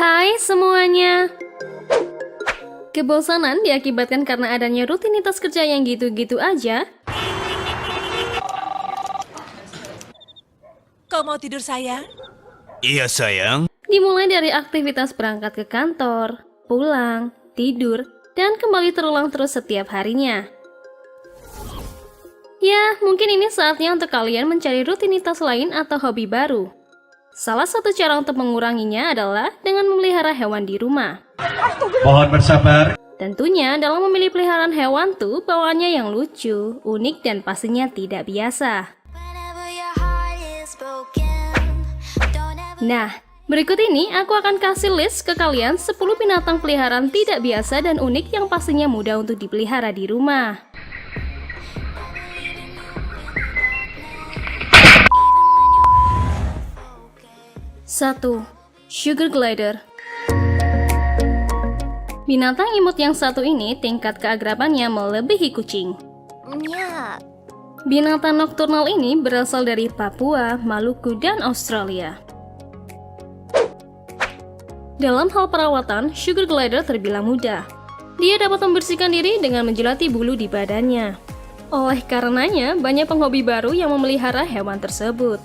Hai semuanya. Kebosanan diakibatkan karena adanya rutinitas kerja yang gitu-gitu aja. Kau mau tidur, sayang? Iya sayang. Dimulai dari aktivitas berangkat ke kantor, pulang, tidur, dan kembali terulang terus setiap harinya. Ya, mungkin ini saatnya untuk kalian mencari rutinitas lain atau hobi baru. Salah satu cara untuk menguranginya adalah dengan memelihara hewan di rumah. Mohon bersabar. Tentunya dalam memilih peliharaan hewan tuh bawaannya yang lucu, unik, dan pastinya tidak biasa. Nah, berikut ini aku akan kasih list ke kalian 10 binatang peliharaan tidak biasa dan unik yang pastinya mudah untuk dipelihara di rumah. Satu, Sugar Glider. Binatang imut yang satu ini tingkat keagrabannya melebihi kucing. Binatang nokturnal ini berasal dari Papua, Maluku, dan Australia. Dalam hal perawatan, Sugar Glider terbilang mudah. Dia dapat membersihkan diri dengan menjilati bulu di badannya. Oleh karenanya, banyak penghobi baru yang memelihara hewan tersebut.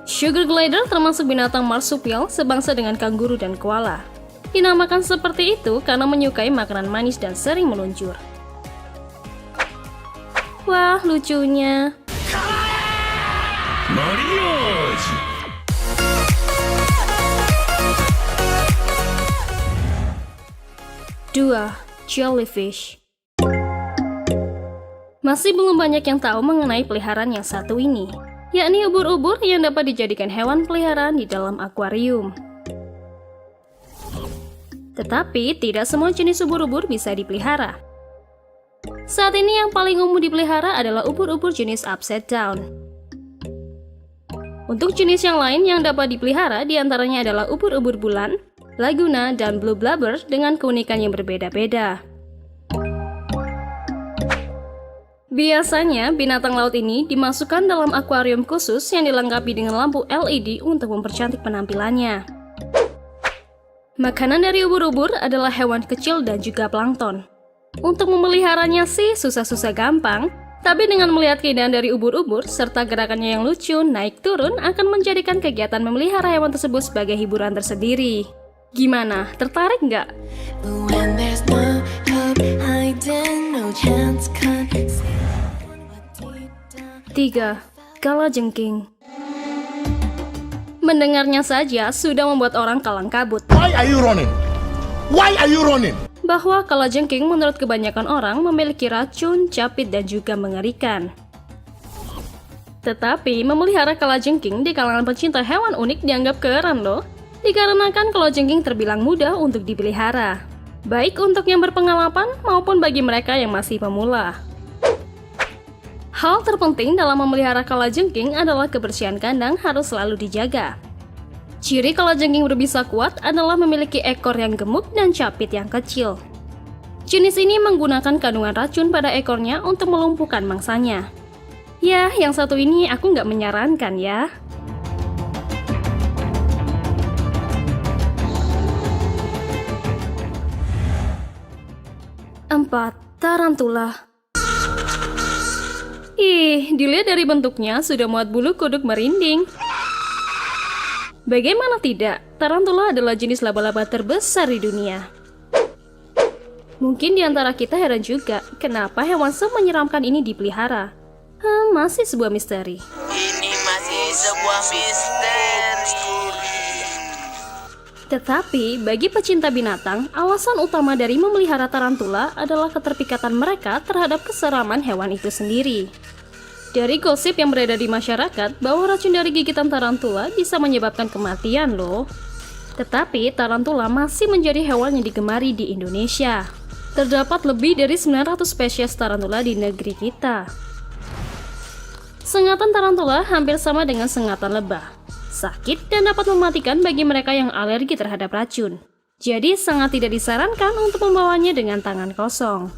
Sugar Glider termasuk binatang marsupial sebangsa dengan kanguru dan koala. Dinamakan seperti itu karena menyukai makanan manis dan sering meluncur. Wah, lucunya. Marios. Dua, Jellyfish. Masih belum banyak yang tahu mengenai peliharaan yang satu ini, yakni ubur-ubur yang dapat dijadikan hewan peliharaan di dalam akuarium. Tetapi tidak semua jenis ubur-ubur bisa dipelihara. Saat ini yang paling umum dipelihara adalah ubur-ubur jenis upside down. Untuk jenis yang lain yang dapat dipelihara diantaranya adalah ubur-ubur bulan, laguna, dan blue blubber dengan keunikan yang berbeda-beda. Biasanya, binatang laut ini dimasukkan dalam akuarium khusus yang dilengkapi dengan lampu LED untuk mempercantik penampilannya. Makanan dari ubur-ubur adalah hewan kecil dan juga plankton. Untuk memeliharanya sih susah-susah gampang, tapi dengan melihat keindahan dari ubur-ubur serta gerakannya yang lucu naik turun akan menjadikan kegiatan memelihara hewan tersebut sebagai hiburan tersendiri. Gimana? Tertarik nggak? 3. Kalajengking. Mendengarnya saja sudah membuat orang kalang kabut. Why are you running? Why are you running? Bahwa kalajengking menurut kebanyakan orang memiliki racun, capit, dan juga mengerikan. Tetapi memelihara kalajengking di kalangan pencinta hewan unik dianggap keren loh, dikarenakan kalajengking terbilang mudah untuk dipelihara, baik untuk yang berpengalaman maupun bagi mereka yang masih pemula. Hal terpenting dalam memelihara kalajengking adalah kebersihan kandang harus selalu dijaga. Ciri kalajengking berbisa kuat adalah memiliki ekor yang gemuk dan capit yang kecil. Jenis ini menggunakan kandungan racun pada ekornya untuk melumpuhkan mangsanya. Ya, yang satu ini aku nggak menyarankan ya. 4. Tarantula. Ih, dilihat dari bentuknya sudah muat bulu kuduk merinding. Bagaimana tidak, tarantula adalah jenis laba-laba terbesar di dunia. Mungkin di antara kita heran juga, kenapa hewan semenyeramkan ini dipelihara. Masih sebuah misteri. Ini masih sebuah misteri. Tetapi, bagi pecinta binatang, alasan utama dari memelihara tarantula adalah keterpikatan mereka terhadap keseraman hewan itu sendiri. Dari gosip yang beredar di masyarakat bahwa racun dari gigitan tarantula bisa menyebabkan kematian loh. Tetapi, tarantula masih menjadi hewan yang digemari di Indonesia. Terdapat lebih dari 900 spesies tarantula di negeri kita. Sengatan tarantula hampir sama dengan sengatan lebah. Sakit dan dapat mematikan bagi mereka yang alergi terhadap racun. Jadi sangat tidak disarankan untuk membawanya dengan tangan kosong.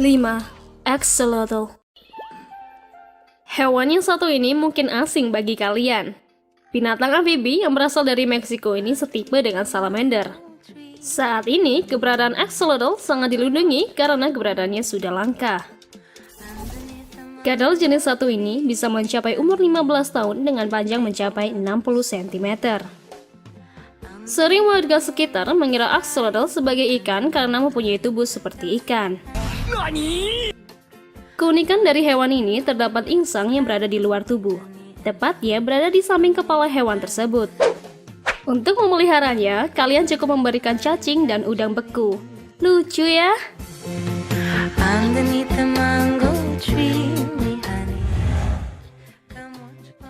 5. Axolotl. Hewan yang satu ini mungkin asing bagi kalian. Binatang amfibi yang berasal dari Meksiko ini setipe dengan salamander. Saat ini, keberadaan axolotl sangat dilindungi karena keberadaannya sudah langka. Kadal jenis satu ini bisa mencapai umur 15 tahun dengan panjang mencapai 60 cm. Sering warga sekitar mengira axolotl sebagai ikan karena mempunyai tubuh seperti ikan. Keunikan dari hewan ini terdapat insang yang berada di luar tubuh, tepatnya berada di samping kepala hewan tersebut. Untuk memeliharanya, kalian cukup memberikan cacing dan udang beku. Lucu ya? Underneath the mango tree, honey.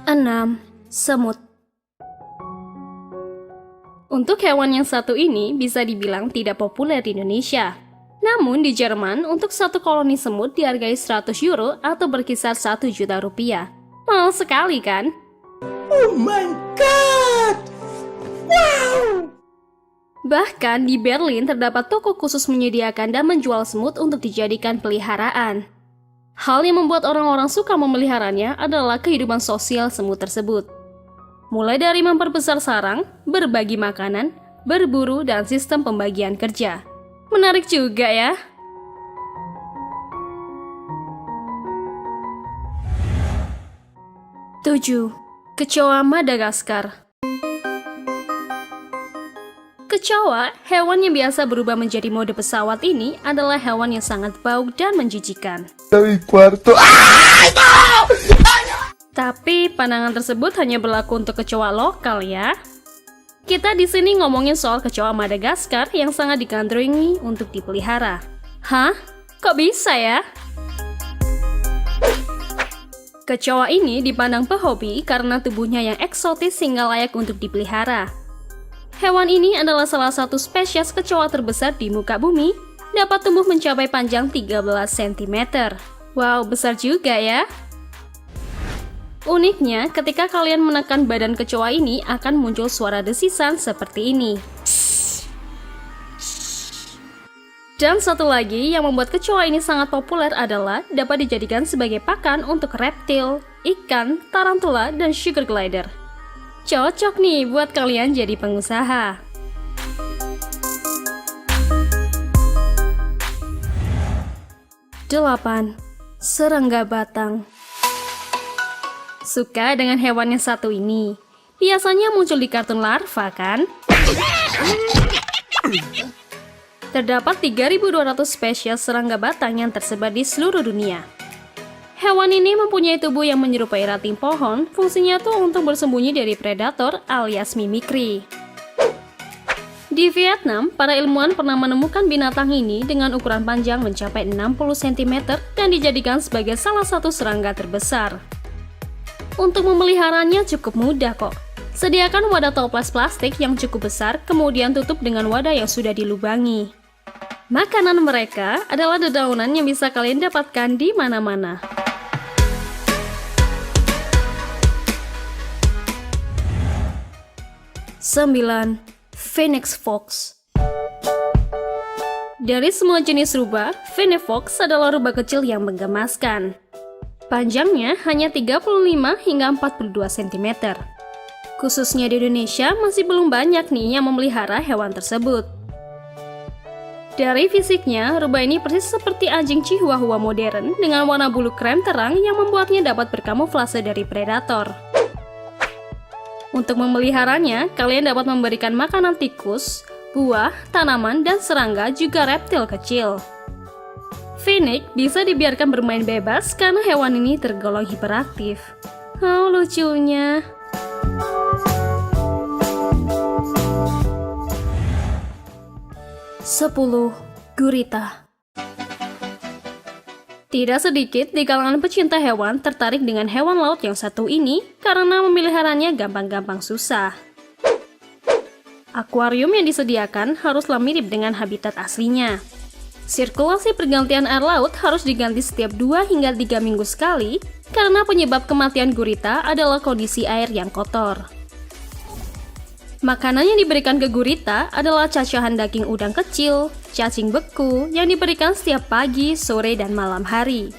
6. Semut. Untuk hewan yang satu ini bisa dibilang tidak populer di Indonesia. Namun di Jerman, untuk satu koloni semut dihargai 100 euro atau berkisar 1 juta rupiah. Mahal sekali kan? Oh my god! Wow! Bahkan di Berlin terdapat toko khusus menyediakan dan menjual semut untuk dijadikan peliharaan. Hal yang membuat orang-orang suka memeliharanya adalah kehidupan sosial semut tersebut. Mulai dari memperbesar sarang, berbagi makanan, berburu, dan sistem pembagian kerja. Menarik juga ya. Tujuh. Kecoa Madagaskar. Kecoa, hewan yang biasa berubah menjadi mode pesawat ini adalah hewan yang sangat bau dan menjijikan. Tapi pandangan tersebut hanya berlaku untuk kecoa lokal ya. Kita di sini ngomongin soal kecoa Madagaskar yang sangat digandrungi untuk dipelihara. Hah? Kok bisa ya? Kecoa ini dipandang pehobi karena tubuhnya yang eksotis hingga layak untuk dipelihara. Hewan ini adalah salah satu spesies kecoa terbesar di muka bumi, dapat tumbuh mencapai panjang 13 cm. Wow, besar juga ya. Uniknya, ketika kalian menekan badan kecoa ini akan muncul suara desisan seperti ini. Dan satu lagi yang membuat kecoa ini sangat populer adalah dapat dijadikan sebagai pakan untuk reptil, ikan, tarantula, dan sugar glider. Cocok nih buat kalian jadi pengusaha. 8. Serangga batang. Suka dengan hewan yang satu ini. Biasanya muncul di kartun larva kan? Terdapat 3.200 spesies serangga batang yang tersebar di seluruh dunia. Hewan ini mempunyai tubuh yang menyerupai ranting pohon, fungsinya tuh untuk bersembunyi dari predator alias mimikri. Di Vietnam, para ilmuwan pernah menemukan binatang ini dengan ukuran panjang mencapai 60 cm dan dijadikan sebagai salah satu serangga terbesar. Untuk memeliharanya cukup mudah kok. Sediakan wadah toples plastik yang cukup besar, kemudian tutup dengan wadah yang sudah dilubangi. Makanan mereka adalah dedaunan yang bisa kalian dapatkan di mana-mana. Sembilan. Phoenix Fox. Dari semua jenis rubah, Phoenix Fox adalah rubah kecil yang menggemaskan. Panjangnya hanya 35 hingga 42 cm. Khususnya di Indonesia masih belum banyak nih yang memelihara hewan tersebut. Dari fisiknya, rubah ini persis seperti anjing Chihuahua modern dengan warna bulu krem terang yang membuatnya dapat berkamuflase dari predator. Untuk memeliharanya, kalian dapat memberikan makanan tikus, buah, tanaman, dan serangga juga reptil kecil. Phoenix bisa dibiarkan bermain bebas karena hewan ini tergolong hiperaktif. Oh, lucunya. 10. Gurita. Tidak sedikit di kalangan pecinta hewan tertarik dengan hewan laut yang satu ini karena memeliharanya gampang-gampang susah. Akuarium yang disediakan haruslah mirip dengan habitat aslinya. Sirkulasi pergantian air laut harus diganti setiap 2 hingga 3 minggu sekali karena penyebab kematian gurita adalah kondisi air yang kotor. Makanan yang diberikan ke gurita adalah cacahan daging udang kecil, cacing beku yang diberikan setiap pagi, sore, dan malam hari.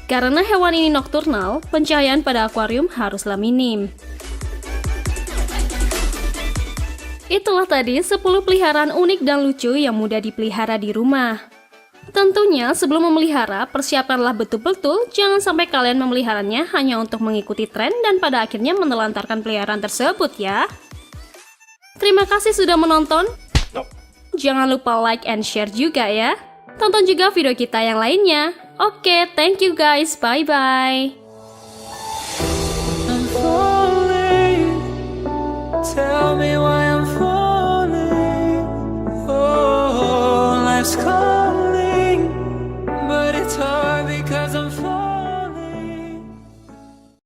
Karena hewan ini nokturnal, pencahayaan pada akuarium haruslah minim. Itulah tadi 10 peliharaan unik dan lucu yang mudah dipelihara di rumah. Tentunya sebelum memelihara, persiapkanlah betul-betul, jangan sampai kalian memeliharanya hanya untuk mengikuti tren dan pada akhirnya menelantarkan peliharaan tersebut ya. Terima kasih sudah menonton. Jangan lupa like and share juga ya. Tonton juga video kita yang lainnya. Oke, thank you guys, bye-bye.